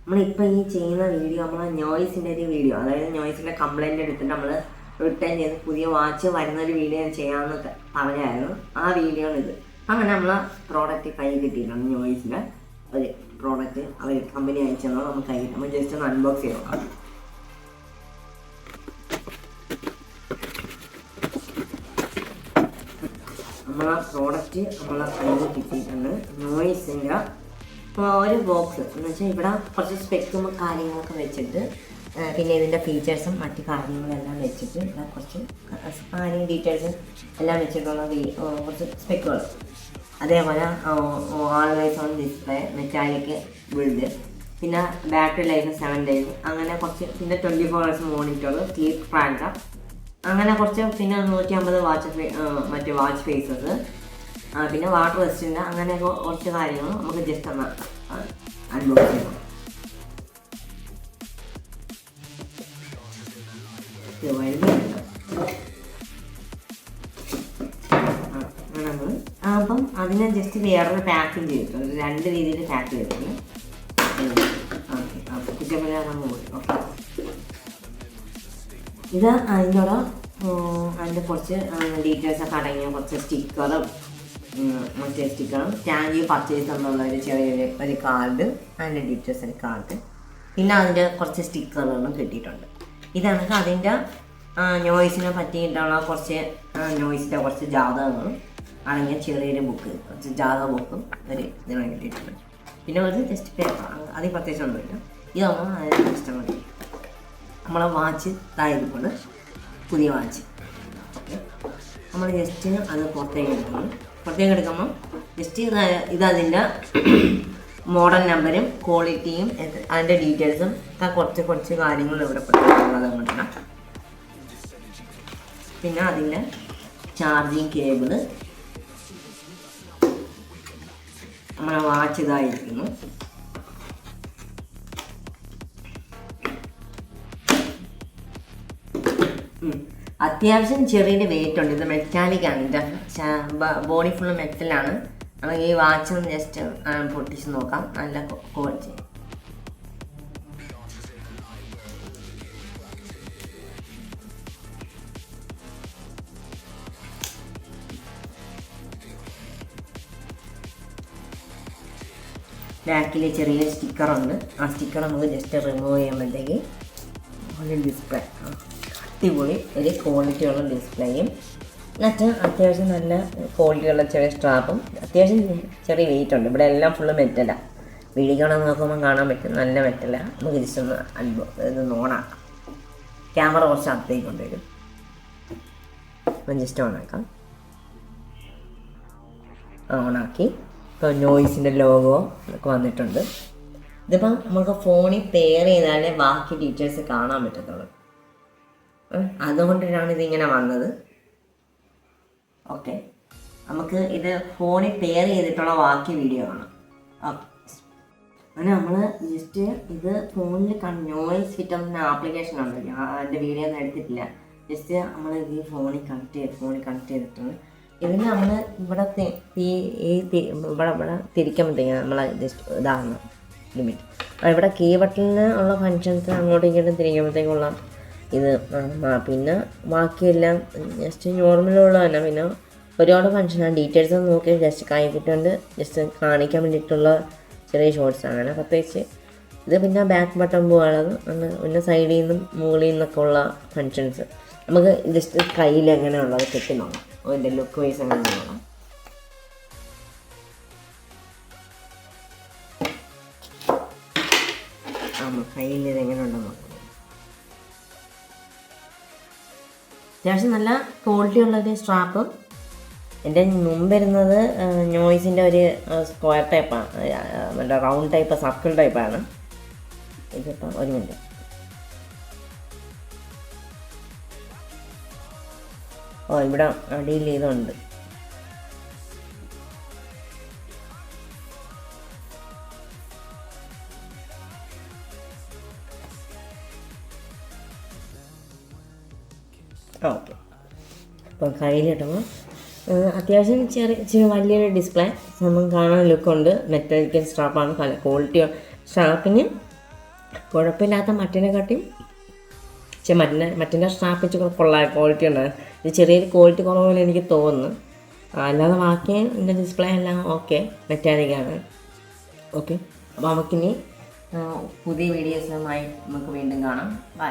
നമ്മളിപ്പോൾ ഈ ചെയ്യുന്ന വീഡിയോ നമ്മൾ നോയ്സിൻ്റെ ഒരു വീഡിയോ, അതായത് നോയ്സിൻ്റെ കംപ്ലൈൻറ്റ് എടുത്തിട്ട് നമ്മൾ റിട്ടേൺ ചെയ്ത് പുതിയ വാച്ച് വരുന്നൊരു വീഡിയോ ചെയ്യാമെന്ന് പറഞ്ഞായിരുന്നു. ആ വീഡിയോ ആണ് ഇത്. അങ്ങനെ നമ്മൾ പ്രോഡക്റ്റ് കൈ കിട്ടിയിട്ടുണ്ട്. നോയ്സിൻ്റെ ഒരു പ്രോഡക്റ്റ് അവർ കമ്പനി അയച്ചെന്നോ നമുക്ക് കൈ കിട്ടും. നമ്മൾ ജസ്റ്റ് ഒന്ന് അൺബോക്സ് ചെയ്ത് നോക്കാം. നമ്മളെ പ്രോഡക്റ്റ് നമ്മളെ കയ്യിൽ കിട്ടിയിട്ടുണ്ട്. നോയ്സിൻ്റെ ഒരു ബോക്സ് എന്ന് വെച്ചാൽ ഇവിടെ കുറച്ച് സ്പെക്കും കാര്യങ്ങളൊക്കെ വെച്ചിട്ട്, പിന്നെ ഇതിൻ്റെ ഫീച്ചേഴ്സും മറ്റു കാര്യങ്ങളെല്ലാം വെച്ചിട്ട് ഇവിടെ കുറച്ച് കാര്യങ്ങൾ ഡീറ്റെയിൽസും എല്ലാം വെച്ചിട്ടുള്ള കുറച്ച് സ്പെക്കുകൾ, അതേപോലെ always on display, metallic build, പിന്നെ ബാറ്ററി ലൈഫ് 7 days, അങ്ങനെ കുറച്ച്, പിന്നെ 24 hours മോണിറ്റർ, സ്ലീപ്പ് ട്രാക്കർ, അങ്ങനെ കുറച്ച്, പിന്നെ 150 മറ്റേ വാച്ച് ഫേസസ്, പിന്നെ വാട്ടർ റെസിസ്റ്റൻ്റ്, അങ്ങനെയൊക്കെ കുറച്ച് കാര്യങ്ങൾ നമുക്ക് ജസ്റ്റ് ഒന്ന് അൺബോക്സ് ചെയ്യണം. അപ്പം അതിനെ ജസ്റ്റ് വേറൊരു പാക്കിങ് ചെയ്തിട്ടുണ്ട്. 2 രീതിയിൽ പാക്ക് ചെയ്തിട്ടുണ്ട്. ഓക്കെ, ഇത് അതിൻ്റെ കുറച്ച് ഡീറ്റെയിൽസൊക്കെ അടങ്ങിയ കുറച്ച് സ്റ്റിക്കറും, മറ്റേ സ്റ്റിക്കറും, സ്റ്റാൻഡ് പർച്ചേസ് എന്നുള്ള ഒരു ചെറിയൊരു കാർഡ്, അതിൻ്റെ ഡീറ്റെയിൽസ് ഒരു കാർഡ്, പിന്നെ അതിൻ്റെ കുറച്ച് സ്റ്റിക്കറുകളും കിട്ടിയിട്ടുണ്ട്. ഇതാണ് അതിൻ്റെ നോയ്സിനെ പറ്റിയിട്ടുള്ള കുറച്ച് നോയ്സിൻ്റെ കുറച്ച് ജാതകങ്ങളും അടങ്ങിയ ചെറിയൊരു ബുക്ക്, കുറച്ച് ജാതക ബുക്കും ഒരു ഇതിനെ കിട്ടിയിട്ടുണ്ട്. പിന്നെ ഒരു ജസ്റ്റ് പേപ്പർ, അതിൽ പ്രത്യേകിച്ചൊന്നുമില്ല. ഇതൊന്നും അതിന് ജസ്റ്റ് മതി. നമ്മളെ വാച്ച് തായിരിക്കൊണ്ട് പുതിയ വാച്ച്. ഓക്കെ, നമ്മൾ ജസ്റ്റ് അത് പുറത്തേക്ക് എടുക്കുമ്പോൾ ജസ്റ്റ് ഇതതിൻ്റെ മോഡൽ നമ്പരും ക്വാളിറ്റിയും അതിൻ്റെ ഡീറ്റെയിൽസും കുറച്ച് കാര്യങ്ങൾ ഇവിടെ പെട്ടിട്ടുള്ളത് കൊണ്ടാണ്. പിന്നെ അതിൻ്റെ ചാർജിങ് കേബിള്, നമ്മളെ വാച്ച് ഇതായിരിക്കുന്നു. അത്യാവശ്യം ചെറിയൊരു വെയിറ്റ് ഉണ്ട്. ഇത് മെറ്റാലിക് ആണ്. ഇതിൻ്റെ ബോഡി ഫുള്ള് മെറ്റലാണ്. നമുക്ക് ഈ വാച്ച് ഒന്ന് ജസ്റ്റ് പൊട്ടിച്ച് നോക്കാം. നല്ല ക്വാളിറ്റി. ബാക്കിൽ ചെറിയ സ്റ്റിക്കറുണ്ട്. ആ സ്റ്റിക്കർ നമുക്ക് ജസ്റ്റ് റിമൂവ് ചെയ്യുമ്പോഴത്തേക്ക് ഒരു ഡിസ്പ്ലേ, അടിപൊളി ഒരു ക്വാളിറ്റിയുള്ള ഡിസ്പ്ലേയും, മറ്റേ അത്യാവശ്യം നല്ല ക്വാളിറ്റിയുള്ള ചെറിയ സ്ട്രാപ്പും, അത്യാവശ്യം ചെറിയ വെയിറ്റ് ഉണ്ട്. ഇവിടെ എല്ലാം ഫുള്ള് മെറ്റലാണ്. വീഡിയോ നോക്കുമ്പോൾ കാണാൻ പറ്റും, നല്ല മെറ്റലാണ്. നമുക്ക് ജസ്റ്റ് ഒന്ന് ഇത് ഓണാക്കാം. ക്യാമറ കുറച്ച് അകത്തേക്ക് കൊണ്ടുവരും. അപ്പം ജസ്റ്റ് ഓണാക്കാം. ഓണാക്കി. ഇപ്പോൾ നോയ്സിൻ്റെ ലോഗോ ഒക്കെ വന്നിട്ടുണ്ട്. ഇതിപ്പം നമുക്ക് ഫോണിൽ പെയർ ചെയ്താലേ ബാക്കി ഡീറ്റെയിൽസ് കാണാൻ പറ്റത്തുള്ളൂ. അതുകൊണ്ടിട്ടാണ് ഇതിങ്ങനെ വന്നത്. ഓക്കെ, നമുക്ക് ഇത് ഫോണിൽ പെയർ ചെയ്തിട്ടുള്ള ബാക്കി വീഡിയോ കാണാം. അങ്ങനെ നമ്മൾ ജസ്റ്റ് ഇത് ഫോണിൽ നോയ്സ് ഫിറ്റ് എന്ന ആപ്ലിക്കേഷൻ ഉണ്ട്. അതിൻ്റെ വീഡിയോ ഒന്നും എടുത്തിട്ടില്ല. ജസ്റ്റ് നമ്മൾ ഇത് ഫോണിൽ കണക്ട് ചെയ്തിട്ടുണ്ട്. ഇതിന് നമ്മൾ ഇവിടെ തിരിക്കുമ്പോഴത്തേക്ക് നമ്മൾ ജസ്റ്റ് ഇതാണ് ലിമിറ്റ്. ഇവിടെ കീ ബട്ടണിന് ഉള്ള ഫങ്ഷൻസ് അങ്ങോട്ടും ഇങ്ങോട്ടും തിരിക്കുമ്പോഴത്തേക്കുള്ള ഇത്. പിന്നെ ബാക്കിയെല്ലാം ജസ്റ്റ് നോർമലുള്ള തന്നെ. പിന്നെ ഒരുപാട് ഫങ്ഷനാണ്. ഡീറ്റെയിൽസ് നോക്കി ജസ്റ്റ് കൈ കിട്ടുകൊണ്ട് ജസ്റ്റ് കാണിക്കാൻ വേണ്ടിയിട്ടുള്ള ചെറിയ ഷോർട്സ് ആണ്. പ്രത്യേകിച്ച് ഇത് പിന്നെ ബാക്ക് ബട്ടൺ പോകാനുള്ളത്, പിന്നെ സൈഡിൽ നിന്നും മുകളിൽ നിന്നൊക്കെ ഉള്ള ഫങ്ഷൻസ് നമുക്ക് ജസ്റ്റ് കയ്യിൽ എങ്ങനെയുള്ളത് കെട്ടി നോക്കാം. അതിൻ്റെ ലുക്ക് വൈസ് എങ്ങനെ നോക്കാം. കയ്യിൽ ഇത് എങ്ങനെ ഉണ്ടെന്ന് നോക്കാം. അത്യാവശ്യം നല്ല ക്വാളിറ്റി ഉള്ളൊരു സ്ട്രാപ്പ്. എൻ്റെ മുമ്പ് വരുന്നത് നോയ്സിൻ്റെ ഒരു സ്ക്വയർ ടൈപ്പാണ്, മറ്റേ റൗണ്ട് ടൈപ്പ്, സർക്കിൾ ടൈപ്പാണ്. ഇതിപ്പോൾ ഒരു മിനിറ്റ്. ഇവിടെ അടിയിൽ ഇതുണ്ട്. ഓക്കെ, അപ്പോൾ കയ്യിൽ കിട്ടുമ്പോൾ അത്യാവശ്യം വലിയൊരു ഡിസ്പ്ലേ, നമുക്ക് കാണാൻ ലുക്കുണ്ട്. മെറ്റാലിക്കൽ സ്ട്രാപ്പാണ്. ക്വാളിറ്റി സ്ട്രാപ്പിന് കുഴപ്പമില്ലാത്ത മറ്റിനെക്കാട്ടിയും പക്ഷെ മറ്റിൻ്റെ സ്ട്രാപ്പ് വെച്ച് ക്വാളിറ്റി ഉണ്ട്. ഇത് ചെറിയൊരു ക്വാളിറ്റി കുറവ് പോലെ എനിക്ക് തോന്നുന്നു. അല്ലാതെ ബാക്കി എൻ്റെ ഡിസ്പ്ലേ എല്ലാം ഓക്കെ, മെറ്റാലിക്കാണ്. ഓക്കെ, അപ്പോൾ നമുക്കിനി പുതിയ വീഡിയോസുമായി നമുക്ക് വീണ്ടും കാണാം. ബൈ.